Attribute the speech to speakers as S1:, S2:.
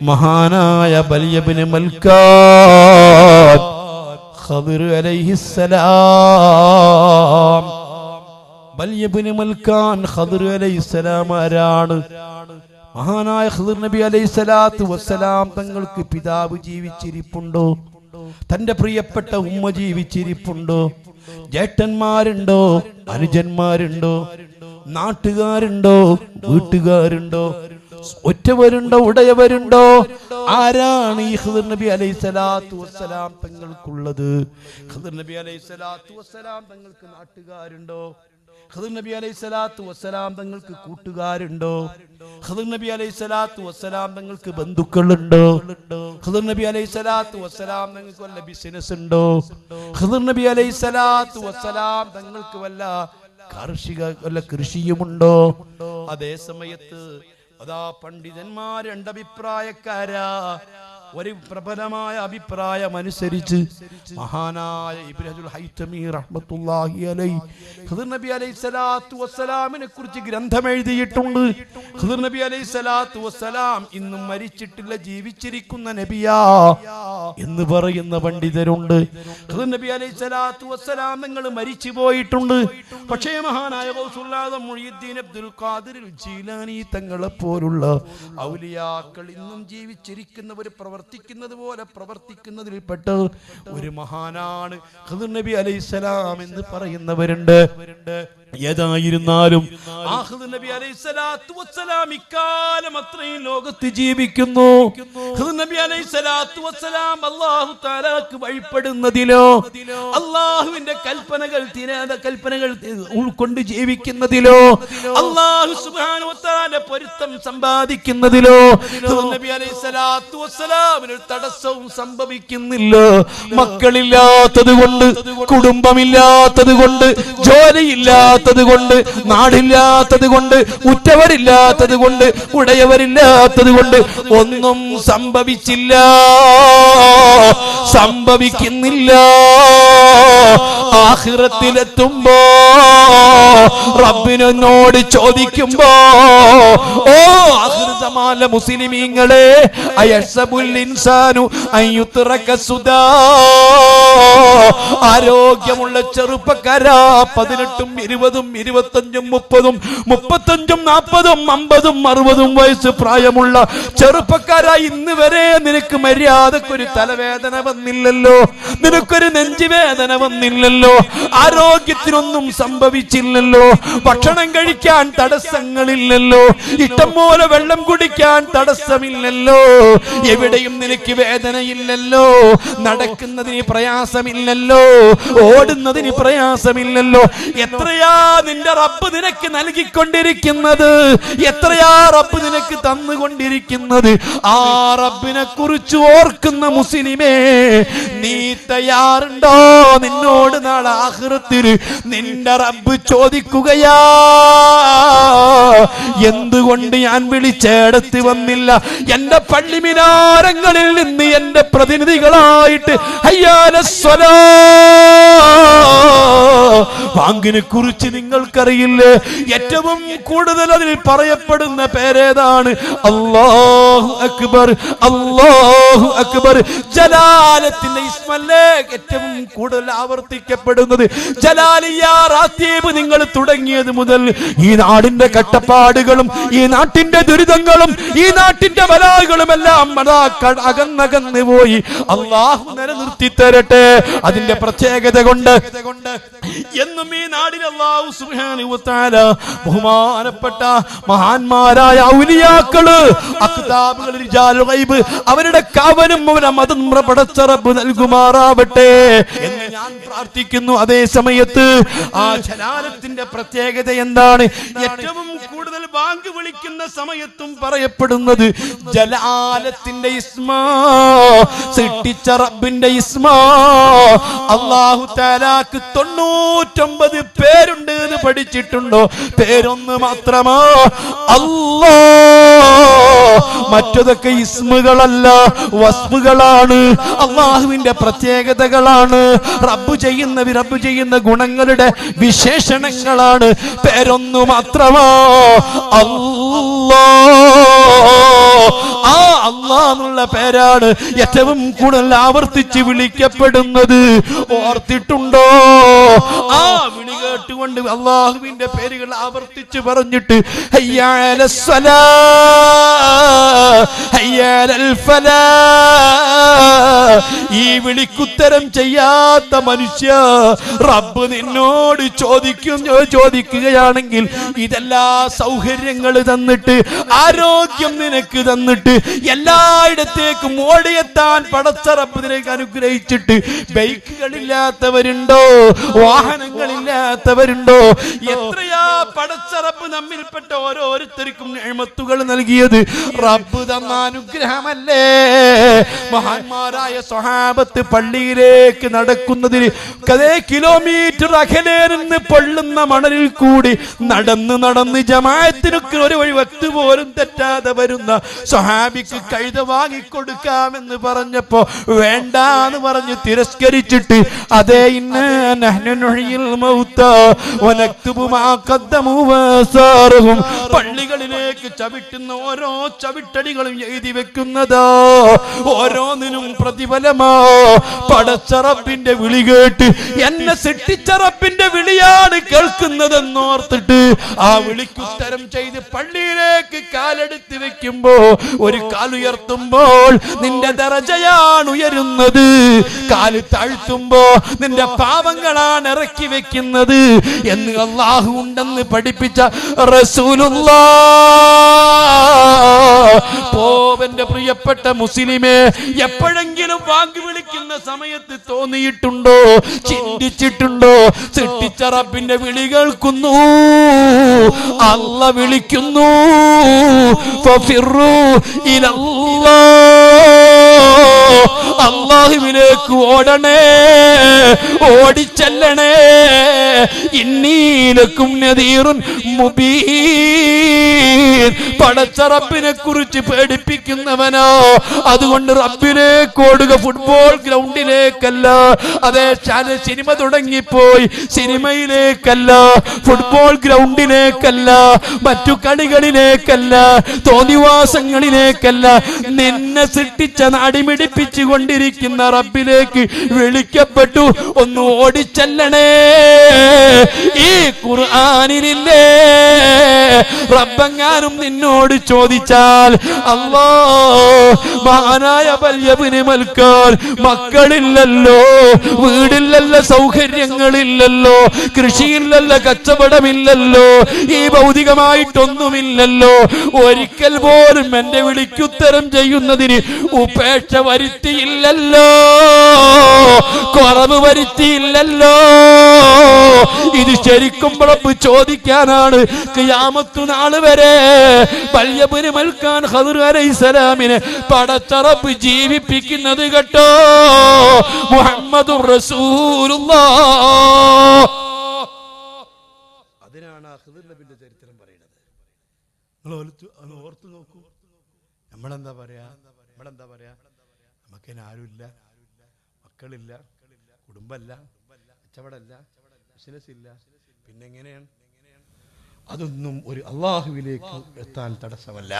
S1: മഹാനായ ബൽയ ഇബ്നു മൽക്കാൻ ഖദർ അലൈഹിസ്സലാം. ബൽയ ഇബ്നു മൽക്കാൻ ഖദർ അലൈഹിസ്സലാം ആരാണ്? മഹാനായ ഖദർ നബി അലൈഹിസ്സലാത്തു വസ്സലാം തങ്ങൾക്ക് പിതാവ് ജീവിച്ചിരിപ്പുണ്ടോ? തന്റെ പ്രിയപ്പെട്ട ഉമ്മ ജീവിച്ചിരിപ്പുണ്ടോ? ജേട്ടന്മാരുണ്ടോ? അനുജന്മാരുണ്ടോ? നാട്ടുകാരുണ്ടോ? വീട്ടുകാരുണ്ടോ? ഒറ്റവരുണ്ടോ? ഉടയവരുണ്ടോ? ആരാണ് ഈ ഖദർ നബി അലൈഹിസ്സലാത്തു വസ്സലാം തങ്ങൾക്കുള്ളത്? ഖദർ നബി അലൈഹിസ്സലാത്തു വസ്സലാം തങ്ങൾക്ക് നാട്ടുകാരുണ്ടോ? ഖദർ നബി അലൈഹിസ്സലാത്തു വസ്സലാം തങ്ങൾക്ക് കൂട്ടുകാരുണ്ടോ? ഖദർ നബി അലൈഹിസ്സലാത്തു വസ്സലാം തങ്ങൾക്ക് ബന്ധുക്കളുണ്ടോ? ഖദർ നബി അലൈഹിസ്സലാത്തു വസ്സലാം തങ്ങൾക്ക് വല്ല ബിസിനസ് ഉണ്ടോ? ഖദർ നബി അലൈഹിസ്സലാത്തു വസ്സലാം തങ്ങൾക്ക് വല്ല കാർഷിക വല്ല കൃഷിയുമുണ്ടോ? അതേ സമയത്ത് അതാ പണ്ഡിതന്മാർ രണ്ടഭിപ്രായക്കാരാ. ഒരു പ്രബലമായ അഭിപ്രായം അനുസരിച്ച് മഹാനായ ഇബ്നു ഹൈതമി റഹ്മത്തുള്ളാഹി അലൈഹി ഖദർ നബി അലൈഹിസ്സലാത്തു വസ്സലാമിനെ കുറിച്ച് ഗ്രന്ഥം എഴുതിയിട്ടുണ്ട്. ഖദർ നബി അലൈഹിസ്സലാത്തു വസ്സലാം ഇന്നും മരിച്ചിട്ടില്ല, ജീവിച്ചിരിക്കുന്ന നബിയാ എന്ന് പറയുന്ന പണ്ഡിതരുണ്ട്. ഖദർ നബി അലൈഹിസ്സലാത്തു വസ്സലാം നിങ്ങൾ മരിച്ചു പോയിട്ടുണ്ട്. പക്ഷേ മഹാനായ ഗൗസുൽ ആദം മുഈനുദ്ദീൻ അബ്ദുൽ ഖാദിർ ജീലാനി തങ്ങളെ പോലുള്ള ഔലിയാക്കൾ ഇന്നും ജീവിച്ചിരിക്കുന്നവർ പ്രവർത്തിക്കുന്നത് പോലെ പ്രവർത്തിക്കുന്നതിൽപ്പെട്ട് ഒരു മഹാനാണ് ഖദർ നബി അലൈഹിസ്സലാം എന്ന് പറയുന്നവരുണ്ട്. ഏതായിരുന്നാലും ആ ഖദർ നബി അലൈഹിസ്സലാത്തു വസ്സലാം ഇക്കാലം അത്രയും ലോകത്ത് ജീവിക്കുന്നു. ഖദർ നബി അലൈഹിസ്സലാത്തു വസ്സലാം അല്ലാഹു തആലക്ക് വഴിപ്പെടുന്നതിലോ അല്ലാഹുവിന്റെ കൽപ്പനകൾ ഉൾക്കൊണ്ട് ജീവിക്കുന്നതിലോ അല്ലാഹു സുബ്ഹാനഹു വ തആല പൊരുത്തം സമ്പാദിക്കുന്നതിലോ ഖദർ നബി അലൈഹിസ്സലാത്തു വസ്സലാമിന് തടസ്സവും സംഭവിക്കുന്നില്ല. മക്കളില്ലാത്തത് കൊണ്ട്, കുടുംബമില്ലാത്തത് കൊണ്ട്, ജോലിയില്ലാത്തത് കൊണ്ട്, നാടില്ലാത്തത് കൊണ്ട്, ഉറ്റവരില്ലാത്തത് കൊണ്ട്, ഉടയവരില്ലാത്തത് കൊണ്ട് ഒന്നും സംഭവിച്ചില്ല, സംഭവിക്കുന്നില്ല. ആഖിറത്തിലെത്തുമ്പോ റബ്ബിനോട് ചോദിക്കുമ്പോ, ഓ ആഖിർ സമാല മുസ്ലിമീങ്ങളെ, അയഹ്സബുൽ ഇൻസാനു അയ്യുത്രക സുദാ, ആരോഗ്യമുള്ള ചെറുപ്പക്കാരാ, 18ഉം 20ഉം 25ഉം 30ഉം 35ഉം 40ഉം 50ഉം 60ഉം വയസ്സ് പ്രായമുള്ള ചെറുപ്പക്കാരാ, ഇന്ന് വരെ നിനക്ക് മര്യാദക്കൊരു തലവേദന വന്നില്ലല്ലോ, നിനക്കൊരു നെഞ്ചുവേദന വന്നില്ലല്ലോ, ആരോഗ്യത്തിനൊന്നും സംഭവിച്ചില്ലല്ലോ, ഭക്ഷണം കഴിക്കാൻ തടസ്സങ്ങളില്ലല്ലോ, ഇഷ്ടം പോലെ വെള്ളം കുടിക്കാൻ തടസ്സമില്ലല്ലോ, എവിടെയും നിനക്ക് വേദനയില്ലല്ലോ, നടക്കുന്നതിന് പ്രയാസമില്ലല്ലോ, ഓടുന്നതിന് പ്രയാസമില്ലല്ലോ. എത്രയാ നിന്റെ റബ്ബ് നിനക്ക് നൽകിക്കൊണ്ടിരിക്കുന്നത്, എത്രയാ റബ്ബ് നിനക്ക് തന്നുകൊണ്ടിരിക്കുന്നത്. ആ റബ്ബിനെ കുറിച്ച് ഓർക്കുന്ന മുസ്ലിമേ, നീ തയ്യാറുണ്ടോ? നിന്നോട് നാളെ ആഖിറത്തിൽ നിന്റെ റബ്ബ് ചോദിക്കുകയാ, എന്തുകൊണ്ട് ഞാൻ വിളിച്ചേടത്ത് വന്നില്ല? എന്റെ പള്ളി മിനാരങ്ങളിൽ നിന്ന് എന്റെ പ്രതിനിധികളായിട്ട് ഹയ്യാലസ്സലാ ബാങ്കിനെ കുറിച്ച് നിങ്ങൾക്കറിയില്ലേ? ഏറ്റവും കൂടുതൽ അതിൽ പറയപ്പെടുന്ന പേരേതാണ്? അല്ലാഹു അക്ബർ, അല്ലാഹു അക്ബർ. ജലാലത്തിന്റെ ഇസ്മല്ലേ ഏറ്റവും കൂടുതൽ ആവർത്തിക്കപ്പെടുന്നത്. ജലാലിയ റാത്തീബ് നിങ്ങൾ തുടങ്ങിയത് മുതൽ ഈ നാടിന്റെ കഷ്ടപ്പാടുകളും ഈ നാട്ടിന്റെ ദുരിതങ്ങളും ഈ നാട്ടിന്റെ ബലാകളും എല്ലാം അകന്നകന്ന് പോയി അല്ലാഹു നിലനിർത്തി തരട്ടെ. അതിന്റെ പ്രത്യേകത കൊണ്ട് എന്നും ഈ നാടിൽ അല്ലാഹു സുബ്ഹാനഹു വ തആല ബഹുമാനപ്പെട്ട മഹാന്മാരായ ഔലിയാക്കള്, അഖ്താബുകൾ, റിജാലുൽ ഗൈബ്, അവരുടെ കാവലും അവരുടെ മദം പടച്ച റബ്ബ് നൽകുമാറാവട്ടെ എന്ന് ഞാൻ പ്രാർത്ഥിക്കുന്നു. അതേ സമയത്ത് ആ ജലാലത്തിന്റെ പ്രത്യേകത എന്താണ്? ഏറ്റവും കൂടുതൽ ബാങ്ക് വിളിക്കുന്ന സമയത്തും പറയപ്പെടുന്നത് ജലാലത്തിന്റെ ഇസ്മാ, സൃഷ്ടിച്ച റബ്ബിന്റെ ഇസ്മാ. അല്ലാഹു തആലാക്ക് 99 പേരുണ്ട് എന്ന് പഠിച്ചിട്ടുണ്ടോ? പേരൊന്ന് മാത്രമാ അല്ലാഹ്. മറ്റതൊക്കെ ഇസ്മുകളല്ല, വസ്ഫുകളാണ്, അല്ലാഹുവിന്റെ പ്രത്യേകതകളാണ്, റബ്ബ് ചെയ്യുന്ന ഗുണങ്ങളുടെ വിശേഷണങ്ങളാണ്. പേരൊന്നു മാത്രമാ അല്ലാഹ്. ആ അല്ലാഹ് എന്നുള്ള പേരാണ് ഏറ്റവും കൂടുതൽ ആവർത്തിച്ച് വിളിക്കപ്പെടുന്നത്. ഓർത്തിട്ടുണ്ടോ? ആ വിളി കേട്ടുകൊണ്ട് അല്ലാഹുവിന്റെ പേരുകൾ ആവർത്തിച്ച് പറഞ്ഞിട്ട് ഹയ്യ അലസ്സലാ ഹയ്യ അലൽ ഫലാ, ഈ വിളിക്കുത്തരം ചെയ്യാത്ത മനുഷ്യ, റബ്ബ് നിന്നോട് ചോദിക്കുകയാണെങ്കിൽ ഇതെല്ലാ സൗകര്യങ്ങൾ തന്നിട്ട് ആരോഗ്യം നിനക്ക് തന്നിട്ട് എല്ലായിടത്തേക്കും ഓടിയെത്താൻ പടച്ച റബ്ബ് നിനക്ക് അനുഗ്രഹിച്ചിട്ട് ബൈക്കുകളില്ലാത്തവരുണ്ടോ? വാഹനങ്ങളില്ലാത്തവരുണ്ടോ? എത്രയാ പടച്ച റബ്ബ് നമ്മിൽപ്പെട്ട ഓരോരുത്തർക്കും നിഅമത്തുകൾ നൽകിയത്. റബ്ബ് തന്ന അനുഗ്രഹമല്ലേ. മഹാന്മാരായ സ്വഹാബത്ത് പള്ളിയിലേക്ക് നടക്കുന്നതിന് കിലോമീറ്റർ അകലെ നിന്ന് പൊള്ളുന്ന മണലിൽ കൂടി നടന്ന് ജമാഅത്തിനൊക്കെ ഒരു വഴി വക്ത് പോലും തെറ്റാതെ വരുന്ന സ്വഹാബിക്ക് കഴുത വാങ്ങിക്കൊടുക്കാമെന്ന് പറഞ്ഞപ്പോ വേണ്ടാന്ന് പറഞ്ഞ് തിരസ്കരിച്ചിട്ട് അതേ പള്ളികളിലേക്ക് ചവിട്ടുന്ന ഓരോ ചവിട്ടടികളും എഴുതി വെക്കുന്നതോ ഓരോന്നിനും പ്രതിഫലമോ. പടച്ച റബ്ബിന്റെ വിളി കേട്ട് എന്നെ സൃഷ്ടിച്ച റബ്ബിന്റെ വിളിയാണ് കേൾക്കുന്നതെന്നോർത്തിട്ട് ആ വിളിക്കുത്തരം ചെയ്ത് പള്ളിയിലേക്ക് കാലെടുത്ത് വെക്കുമ്പോ ഒരു കാലുയർത്തുമ്പോൾ നിന്റെ ദറജയാണ് ഉയരുന്നത്, കാല് താഴ്ത്തുമ്പോ നിന്റെ പാപങ്ങളാണ് ഇറക്കി വെക്കുന്നത് എന്ന് അല്ലാഹു ഉണ്ടെന്ന് പഠിപ്പിച്ച റസൂലുള്ളാഹ്. പോവന്റെ പ്രിയപ്പെട്ട മുസ്ലിമേ, എപ്പോഴെങ്കിലും വാങ്ങി വിളിക്കുന്ന സമയത്ത് തോന്നിയിട്ടുണ്ടോ, ചിന്തിച്ചിട്ടുണ്ടോ? സൃഷ്ടിച്ച റബ്ബിന്റെ വിളി കേൾക്കുന്നു, അല്ല വിളിക്കുന്നു. ഫഫിറു ഇലല്ലാഹ്, അല്ലാഹുവിലേക്ക് ഓടണേ, ഓടിച്ചെല്ലണേ. ഇന്നീലക്കും നദീറുൻ മുബീൻ, പടച്ച റബ്ബിനെ കുറിച്ച് പേടിപ്പിക്കുന്നവനോ. അതുകൊണ്ട് റബ്ബിലേക്ക് ഓടുക, ഫുട്ബോൾ ഗ്രൗണ്ടിലേക്കല്ല. അതേ സിനിമ തുടങ്ങിപ്പോയി, സിനിമയിലേക്കല്ല, ഫുട്ബോൾ ഗ്രൗണ്ടിലേക്കല്ല, മറ്റു കളികളിലേക്കല്ല, തോന്നിവാസങ്ങളിലേക്കല്ല. നിന്നെ സൃഷ്ടിച്ച നാടിമിടിപ്പിച്ചു കൊണ്ടിരിക്കുന്ന റബ്ബിലേക്ക് വിളിക്കപ്പെട്ടു. ഒന്ന് ഓടിച്ചെല്ലണേ. ഈ ഖുർആനിലില്ലേ, റബ്ബെങ്ങാനും നിന്നോട് ചോദിച്ചാൽ അല്ലാ, മഹാനായ ബൽയബ്നു മൽക്കാൻ മക്കളില്ലല്ലോ, വീടില്ലല്ലോ, സൗകര്യങ്ങളില്ലല്ലോ, കൃഷിയില്ലല്ലോ, കച്ചവടമില്ലല്ലോ, ഈ ഭൗതികമായിട്ടൊന്നുമില്ലല്ലോ. ഒരിക്കൽ പോലും എന്റെ വിളിക്കുത്തരം ചെയ്യുന്നതിന് ഉപേക്ഷ വരുത്തിയില്ലല്ലോ, കുറവ് വരുത്തിയില്ലല്ലോ. ഇത് ശരിക്കും റബ്ബ് ചോദിക്കാനാണ് ഖിയാമത്ത് നാൾ വരെ. ബൽയബ്നു മൽക്കാൻ ഖദർ അലൈഹിസ്സലാമിനെ പടച്ച റബ്ബ് ജീവിപ്പിക്കുന്നത് കേട്ടോ. മുഹമ്മദുർ റസൂലുള്ളാഹ്. അതിനാണ് ഖദർ നബിയുടെ ചരിത്രം പറയുന്നത്. നിങ്ങൾ ഓർത്തു നോക്കൂ. നമ്മളെന്താ പറയാ? നമുക്കതിന് ആരുമില്ല, മക്കളില്ല, കുടുംബമല്ല, കച്ചവടമല്ല, ബിസിനസ് ഇല്ല. പിന്നെ എങ്ങനെയാണ്? അതൊന്നും ഒരു അള്ളാഹുവിലേക്ക് എത്താൻ തടസ്സമല്ല.